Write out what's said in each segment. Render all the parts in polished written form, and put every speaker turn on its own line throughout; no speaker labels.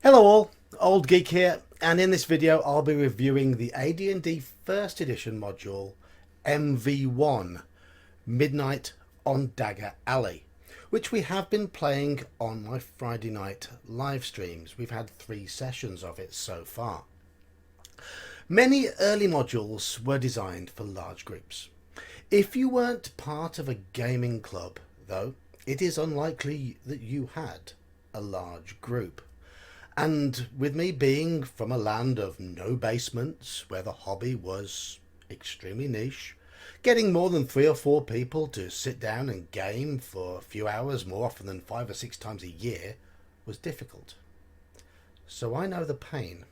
Hello all, Old Geek here, and in this video I'll be reviewing the AD&D first edition module MV1 Midnight on Dagger Alley, which we have been playing on my Friday night live streams. We've had 3 sessions of it so far. Many early modules were designed for large groups. If you weren't part of a gaming club, though, it is unlikely that you had a large group. And with me being from a land of no basements, where the hobby was extremely niche, getting more than 3 or 4 people to sit down and game for a few hours more often than 5 or 6 times a year was difficult. So I know the pain.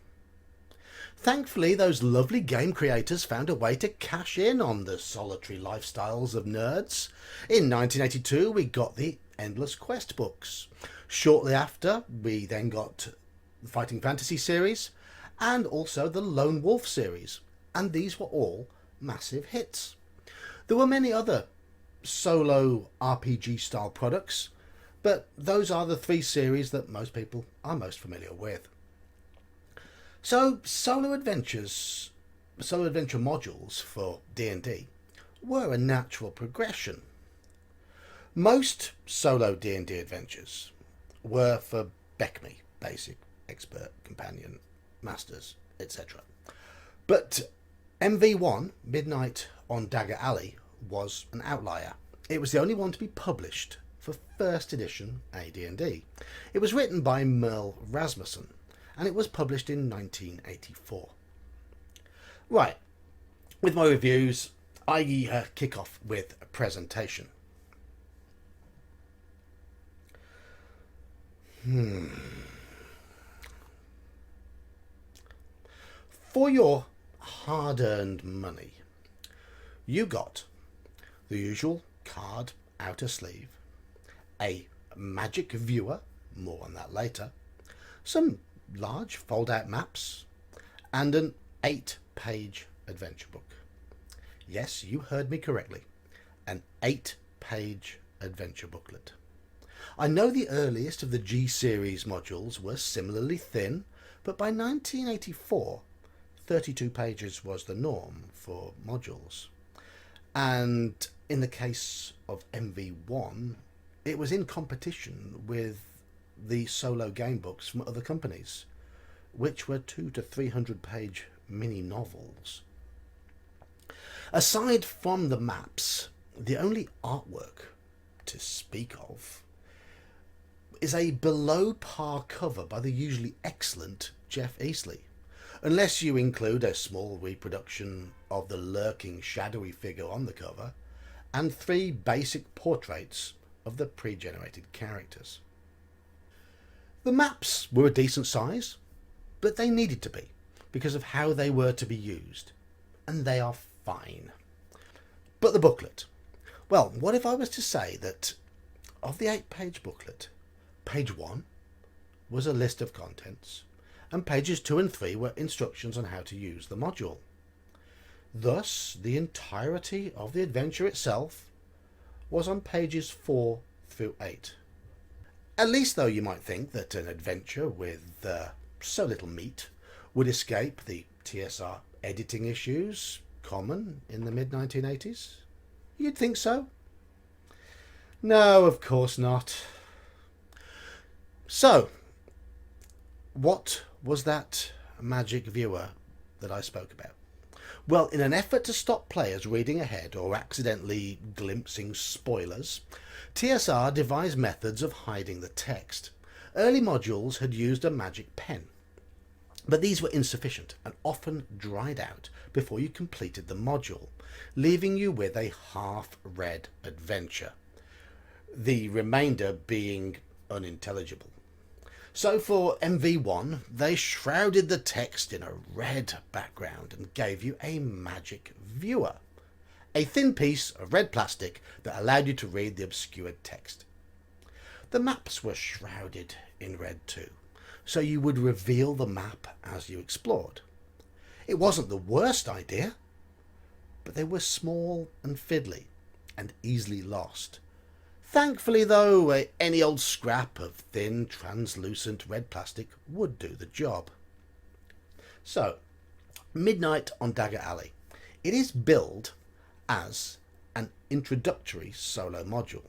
Thankfully, those lovely game creators found a way to cash in on the solitary lifestyles of nerds. In 1982, we got the Endless Quest books. Shortly after, we then got the Fighting Fantasy series and also the Lone Wolf series, and these were all massive hits. There were many other solo RPG style products, but those are the 3 series that most people are most familiar with. So solo adventure modules for D&D were a natural progression. Most solo D&D adventures were for BECMI, Basic, Expert, Companion, Masters, etc. But MV1, Midnight on Dagger Alley, was an outlier. It was the only one to be published for first edition AD&D. It was written by Merle Rasmussen, and it was published in 1984. Right, with my reviews, I kick off with a presentation. For your hard-earned money, you got the usual card outer sleeve, a magic viewer, more on that later, some large fold-out maps, and an 8-page adventure book. Yes, you heard me correctly, an 8-page adventure booklet. I know the earliest of the G-series modules were similarly thin, but by 1984, 32 pages was the norm for modules. And in the case of MV1, it was in competition with the solo game books from other companies, which were 200 to 300 page mini novels. Aside from the maps, the only artwork to speak of is a below par cover by the usually excellent Jeff Easley, unless you include a small reproduction of the lurking shadowy figure on the cover and 3 basic portraits of the pre-generated characters. The maps were a decent size, but they needed to be because of how they were to be used, and they are fine. But the booklet, well, what if I was to say that of the 8-page booklet, page 1 was a list of contents, and pages 2 and 3 were instructions on how to use the module. Thus, the entirety of the adventure itself was on pages 4 through 8. At least, though, you might think that an adventure with so little meat would escape the TSR editing issues common in the mid-1980s. You'd think so? No, of course not. So, what was that magic viewer that I spoke about? Well, in an effort to stop players reading ahead or accidentally glimpsing spoilers, TSR devised methods of hiding the text. Early modules had used a magic pen, but these were insufficient and often dried out before you completed the module, leaving you with a half-read adventure, the remainder being unintelligible. So for MV1, they shrouded the text in a red background and gave you a magic viewer, a thin piece of red plastic that allowed you to read the obscured text. The maps were shrouded in red too, so you would reveal the map as you explored. It wasn't the worst idea, but they were small and fiddly and easily lost. Thankfully though, any old scrap of thin, translucent red plastic would do the job. So, Midnight on Dagger Alley. It is billed as an introductory solo module.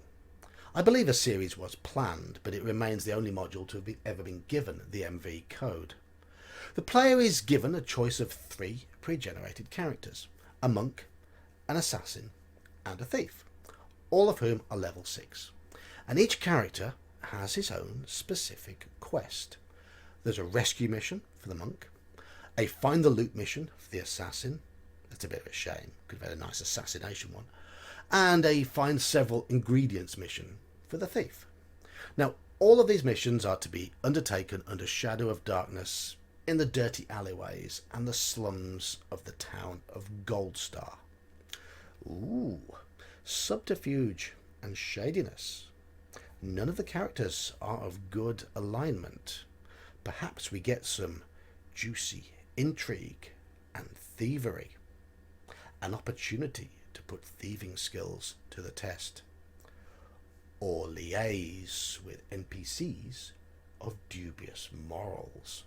I believe a series was planned, but it remains the only module to have ever been given the MV code. The player is given a choice of 3 pre-generated characters: a monk, an assassin, and a thief, all of whom are level 6. And each character has his own specific quest. There's a rescue mission for the monk, a find the loot mission for the assassin, that's a bit of a shame, could have had a nice assassination one, and a find several ingredients mission for the thief. Now, all of these missions are to be undertaken under shadow of darkness in the dirty alleyways and the slums of the town of Goldstar. Ooh, subterfuge and shadiness. None of the characters are of good alignment. Perhaps we get some juicy intrigue and thievery. An opportunity to put thieving skills to the test. Or liaise with NPCs of dubious morals.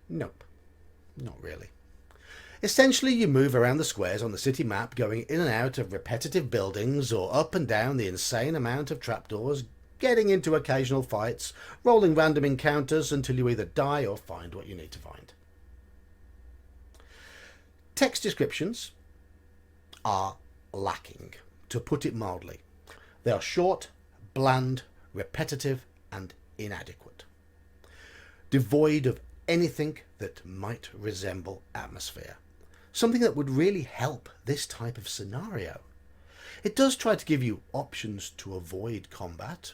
Nope, not really. Essentially, you move around the squares on the city map, going in and out of repetitive buildings or up and down the insane amount of trapdoors, getting into occasional fights, rolling random encounters until you either die or find what you need to find. Text descriptions are lacking, to put it mildly. They are short, bland, repetitive, and inadequate. Devoid of anything that might resemble atmosphere. Something that would really help this type of scenario. It does try to give you options to avoid combat,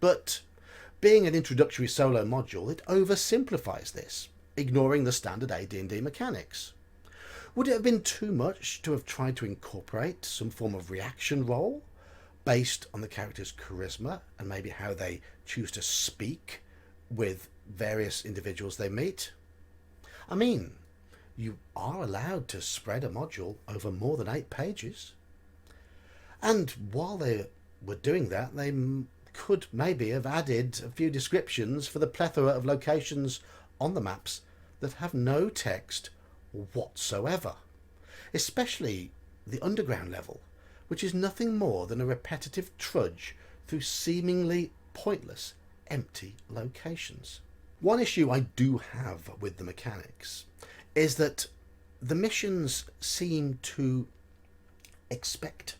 but being an introductory solo module, it oversimplifies this, ignoring the standard AD&D mechanics. Would it have been too much to have tried to incorporate some form of reaction roll based on the character's charisma and maybe how they choose to speak with various individuals they meet? I mean, you are allowed to spread a module over more than 8 pages. And while they were doing that, they could maybe have added a few descriptions for the plethora of locations on the maps that have no text whatsoever, especially the underground level, which is nothing more than a repetitive trudge through seemingly pointless, empty locations. One issue I do have with the mechanics is that the missions seem to expect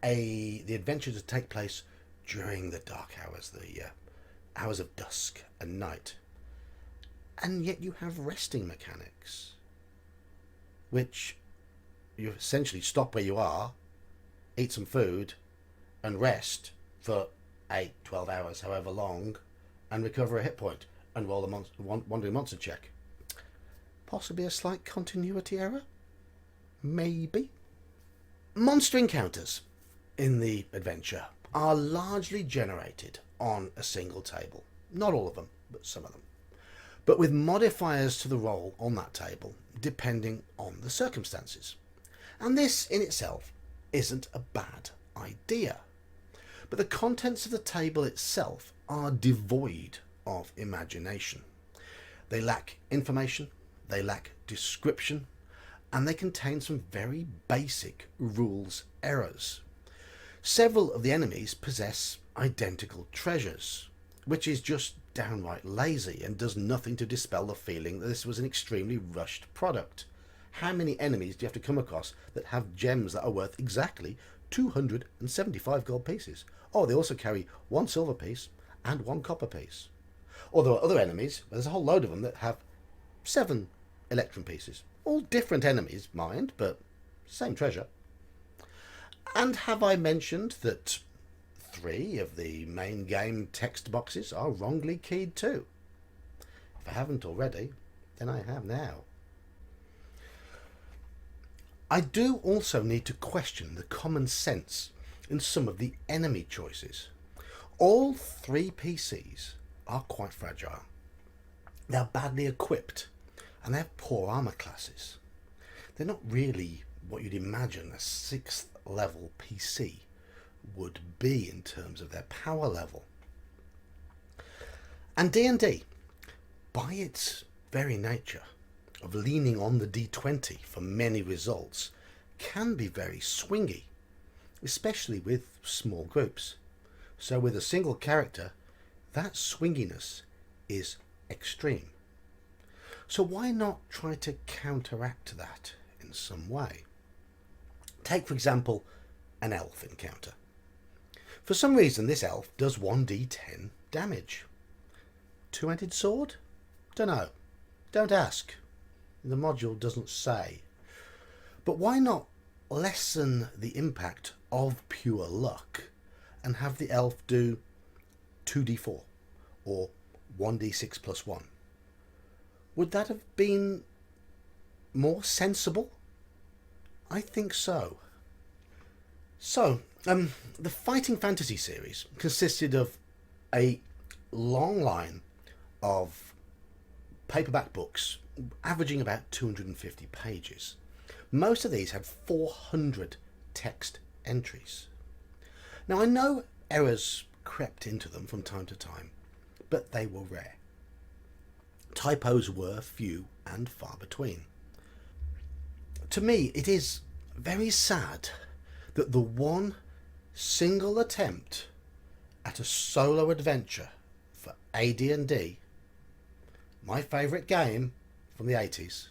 the adventure to take place during the dark hours, the hours of dusk and night. And yet you have resting mechanics, which you essentially stop where you are, eat some food, and rest for 8, 12 hours, however long, and recover a hit point, and roll a wandering monster check. Possibly a slight continuity error? Maybe. Monster encounters in the adventure are largely generated on a single table. Not all of them, but some of them. But with modifiers to the roll on that table, depending on the circumstances. And this in itself isn't a bad idea. But the contents of the table itself are devoid of imagination. They lack information, they lack description, and they contain some very basic rules errors. Several of the enemies possess identical treasures, which is just downright lazy and does nothing to dispel the feeling that this was an extremely rushed product. How many enemies do you have to come across that have gems that are worth exactly 275 gold pieces? Oh, they also carry 1 silver piece and 1 copper piece. Or there are other enemies, there's a whole load of them that have 7 electrum pieces. All different enemies, mind, but same treasure. And have I mentioned that 3 of the main game text boxes are wrongly keyed too? If I haven't already, then I have now. I do also need to question the common sense in some of the enemy choices. All 3 PCs are quite fragile. They're badly equipped and they have poor armor classes. They're not really what you'd imagine a 6th level PC would be in terms of their power level. And D&D, by its very nature of leaning on the D20 for many results, can be very swingy, especially with small groups. So with a single character, that swinginess is extreme. So why not try to counteract that in some way? Take, for example, an elf encounter. For some reason, this elf does 1d10 damage. Two-handed sword? Dunno. Don't ask. The module doesn't say. But why not lessen the impact of pure luck and have the elf do 2d4 or 1d6 plus 1? Would that have been more sensible? I think so. So, the Fighting Fantasy series consisted of a long line of paperback books averaging about 250 pages. Most of these had 400 text entries. Now, I know errors crept into them from time to time, but they were rare. Typos were few and far between. To me, it is very sad that the one single attempt at a solo adventure for AD&D, my favourite game from the 80s,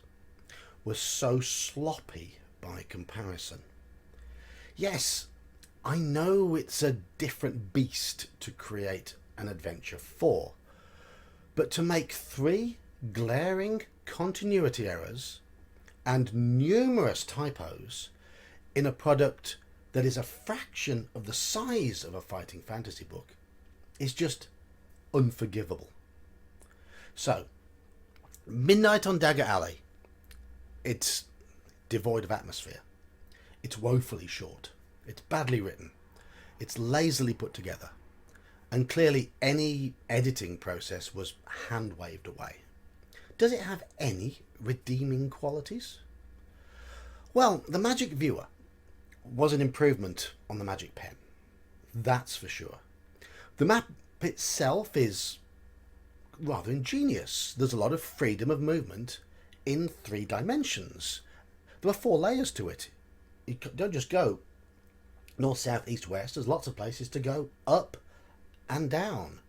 was so sloppy by comparison. Yes, I know it's a different beast to create an adventure for, but to make 3 glaring continuity errors and numerous typos in a product that is a fraction of the size of a fighting fantasy book is just unforgivable. So, Midnight on Dagger Alley, it's devoid of atmosphere. It's woefully short. It's badly written. It's lazily put together. And clearly any editing process was hand-waved away. Does it have any redeeming qualities? Well, the Magic Viewer was an improvement on the Magic Pen. That's for sure. The map itself is rather ingenious. There's a lot of freedom of movement in 3 dimensions. There are 4 layers to it. You don't just go north, south, east, west. There's lots of places to go up and down.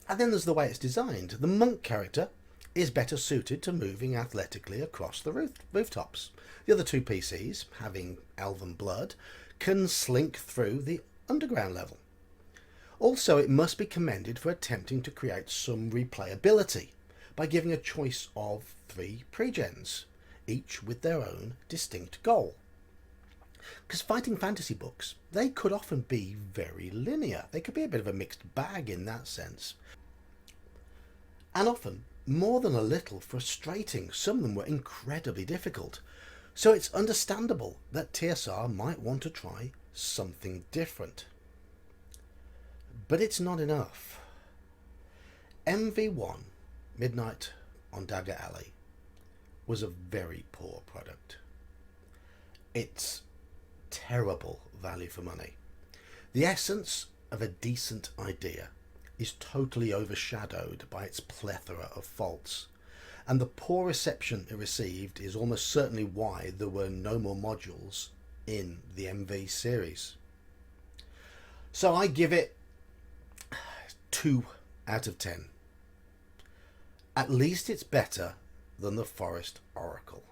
And then there's the way it's designed. The monk character is better suited to moving athletically across the rooftops. The other 2 PCs, having elven blood, can slink through the underground level. Also, it must be commended for attempting to create some replayability by giving a choice of 3 pregens, each with their own distinct goal. Because fighting fantasy books, they could often be very linear. They could be a bit of a mixed bag in that sense. And often more than a little frustrating. Some of them were incredibly difficult. So it's understandable that TSR might want to try something different. But it's not enough. MV1, Midnight on Dagger Alley, was a very poor product. It's terrible value for money. The essence of a decent idea is totally overshadowed by its plethora of faults, and the poor reception it received is almost certainly why there were no more modules in the MV series. So I give it 2 out of 10. At least it's better than the Forest Oracle.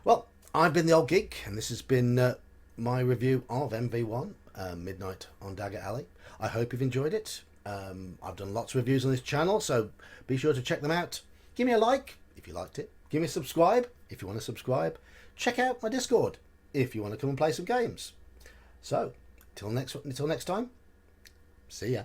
Well, I've been the Old Geek, and this has been my review of MV1, Midnight on Dagger Alley. I hope you've enjoyed it. I've done lots of reviews on this channel, so be sure to check them out. Give me a like if you liked it. Give me a subscribe if you want to subscribe. Check out my Discord if you want to come and play some games. So, till next time, see ya.